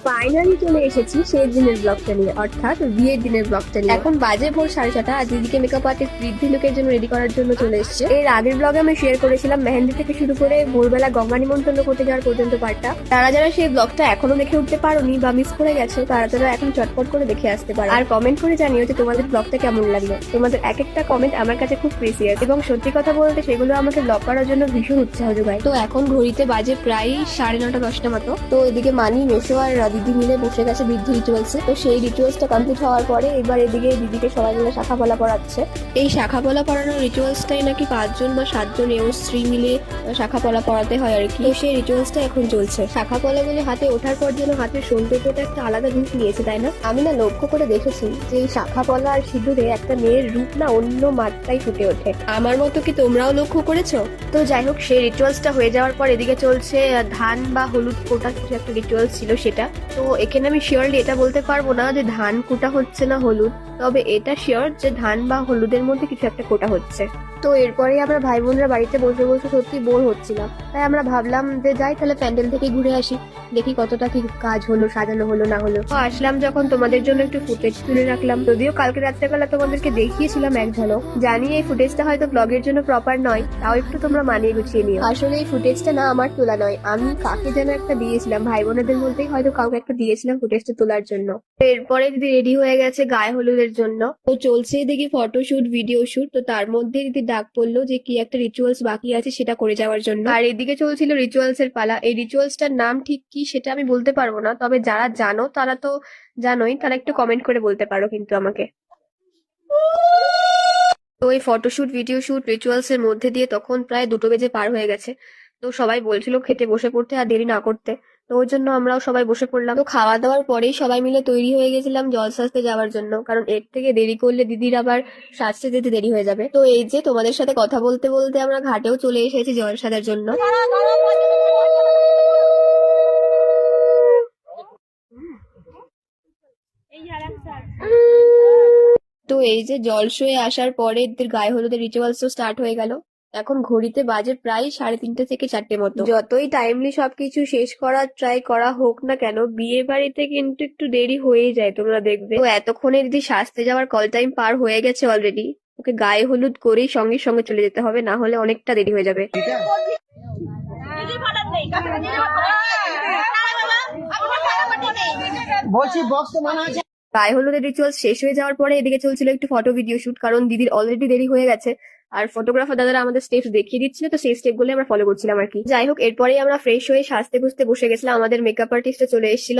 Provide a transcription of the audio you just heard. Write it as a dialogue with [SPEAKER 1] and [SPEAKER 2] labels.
[SPEAKER 1] Finally চলে এসেছি সেই দিনের ব্লগটা নিয়ে, অর্থাৎ বিয়ের দিনের ব্লগটা নিয়ে। এখন বাজে ভোর 6:30 আর দিদিকে মেকআপ আর্টিস্ট বৃদ্ধি লুকের জন্য রেডি করার জন্য চলে এসেছে। এর আগের ব্লগে আমি শেয়ার করেছিলাম মেহেন্দি থেকে শুরু করে ভোরবেলা গঙ্গা নিমন্ত্রণ করতে যাওয়ার পর্যন্ত পার্টটা। যারা যারা সেই ব্লগটা এখনো দেখে উঠতে পারোনি বা মিস করে গেছো তারা তারা এখন চটপট করে দেখে আসতে পারো। আর কমেন্ট করে জানিও যে তোমাদের ব্লগটা কেমন লাগলো। তোমাদের এক একটা কমেন্ট আমার কাছে খুব প্রিসিয়াস এবং সত্যি কথা বলতে সেগুলো আমাকে ব্লগ করার জন্য ভীষণ উৎসাহ যোগায়। তো এখন ঘড়িতে বাজে প্রায় 9:30-10টা মতো। তো এদিকে মানি, মেশো আর দিদি মিলে বসে গেছে বৃদ্ধি রিচুয়ালসে। তো সেই রিচুয়ালসটা কমপ্লিট হওয়ার পরে এবার এদিকে দিদিকে সবাই মিলে শাখা পলা পড়াচ্ছে। এই শাখা পলা পড়ানোর রিচুয়ালসটাই নাকি 5জন বা 7জন এও স্ত্রী মিলে শাখা পলা পড়াতে হয় আর কি। তো সেই রিচুয়ালসটা এখন চলছে। শাখা পলা গুলো হাতে ওঠার পর যেন হাতের সৌন্দর্যটা একটা আলাদা রূপ নিয়েছে, তাই না? আমি না লক্ষ্য করে দেখেছি যে এই শাখা পলা আর সিঁদুরে একটা মেয়ের রূপ না অন্য মাত্রায় ফুটে ওঠে। আমার মতো কি তোমরাও লক্ষ্য করেছো? তো যাই হোক, সেই রিচুয়ালসটা হয়ে যাওয়ার পর এদিকে চলছে ধান বা হলুদ কোটা, কিছু একটা রিচুয়ালস ছিল সেটা। তো এখানে আমি শিওরলি এটা বলতে পারবো না যে ধান কোটা হচ্ছে না হলুদ, তবে এটা শিওর যে ধান বা হলুদের মধ্যে কিছু একটা কোটা হচ্ছে। তো এরপরে আমরা ভাই বোনরা বাড়িতে বসে বসে সত্যি বোর হচ্ছিলাম, তাই আমরা ভাবলাম যে যাই তাহলে প্যান্ডেল থেকে ঘুরে আসি, দেখি কতটা কি কাজ হলো, সাজানো হলো না হলো। তো আসলাম যখন, তোমাদের জন্য একটু ফুটেজ তুলে রাখলাম। যদিও কালকে রাত্রেবেলা তোমাদেরকে দেখিয়েছিলাম এক ঝলক। জানি এই ফুটেজটা হয়তো ব্লগের জন্য প্রপার নয়, তাও একটু তোমরা মানিয়ে গুছিয়ে নিও। আসলে এই ফুটেজটা না আমার তোলা নয়, আমি কাকে যেন একটা দিয়েছিলাম, ভাই বোনেদের মধ্যেই হয়তো কাউকে একটা দিয়েছিলাম ফুটেজটা তোলার জন্য। এরপরে দিদি রেডি হয়ে গেছে গায়ে হলুদের জন্য। তো চলছে দেখি ফটোশুট, ভিডিও শুট। তো তার মধ্যে দিদি ডাক পড়লো যে কি একটা রিচুয়ালস বাকি আছে সেটা করে যাওয়ার জন্য। আর এদিকে চলছিল রিচুয়ালস এর পালা। এই রিচুয়ালসটার নাম ঠিক কি সেটা আমি বলতে পারবো না, তবে যারা জানো তারা তো জানোই, তারা একটু কমেন্ট করে বলতে পারো কিন্তু আমাকে। তো এই ফটোশুট, ভিডিও শুট, রিচুয়ালস এর মধ্যে দিয়ে তখন প্রায় 2টো বেজে পার হয়ে গেছে। তো সবাই বলছিল খেতে বসে পড়তে আর দেরি না করতে, তো ওই জন্য আমরাও সবাই বসে পড়লাম। তো খাওয়া দাওয়ার পরেই সবাই মিলে তৈরি হয়ে গেছিলাম জল সাজতে যাওয়ার জন্য, কারণ এর থেকে দেরি করলে দিদির আবার সাজতে যেতে দেরি হয়ে যাবে। তো এই যে তোমাদের সাথে কথা বলতে বলতে আমরা ঘাটেও চলে এসেছি জল সাজার জন্য। তো এই যে জলসয়ে আসার পরে এদের গায়ে হলুদের রিচুয়ালস স্টার্ট হয়ে গেল। এখন ঘড়িতে বাজে প্রায় 3:30 থেকে 4টে মতো। যতই টাইমলি সবকিছু শেষ করার ট্রাই করা হোক না কেন, বিয়ে বাড়িতে কিন্তু একটু দেরি হয়েই যায়, তোমরা দেখবে। তো এতক্ষণে দিদি সাজতে যাওয়ার কল টাইম পার হয়ে গেছে অলরেডি। ওকে গায়ে হলুদ করেই সঙ্গে সঙ্গে চলে যেতে হবে, না হলে অনেকটা দেরি হয়ে যাবে।
[SPEAKER 2] বলছি বক্স তো মানা আছে।
[SPEAKER 1] গায়ে হলুদের রিচুয়াল শেষ হয়ে যাওয়ার পরে এদিকে চলছিল একটু ফটো ভিডিও শুট, কারণ দিদির অলরেডি দেরি হয়ে গেছে। আর ফটোগ্রাফার দাদারা আমাদের স্টেপস দেখিয়ে দিচ্ছিল, তো সেই স্টেপ গুলো আমরা ফলো করছিলাম আর কি। যাই হোক, এরপরেই আমরা ফ্রেশ হয়ে সাজতে গুজতে বসে গেছিলাম। আমাদের মেকআপ আর্টিস্টও চলে এসেছিল।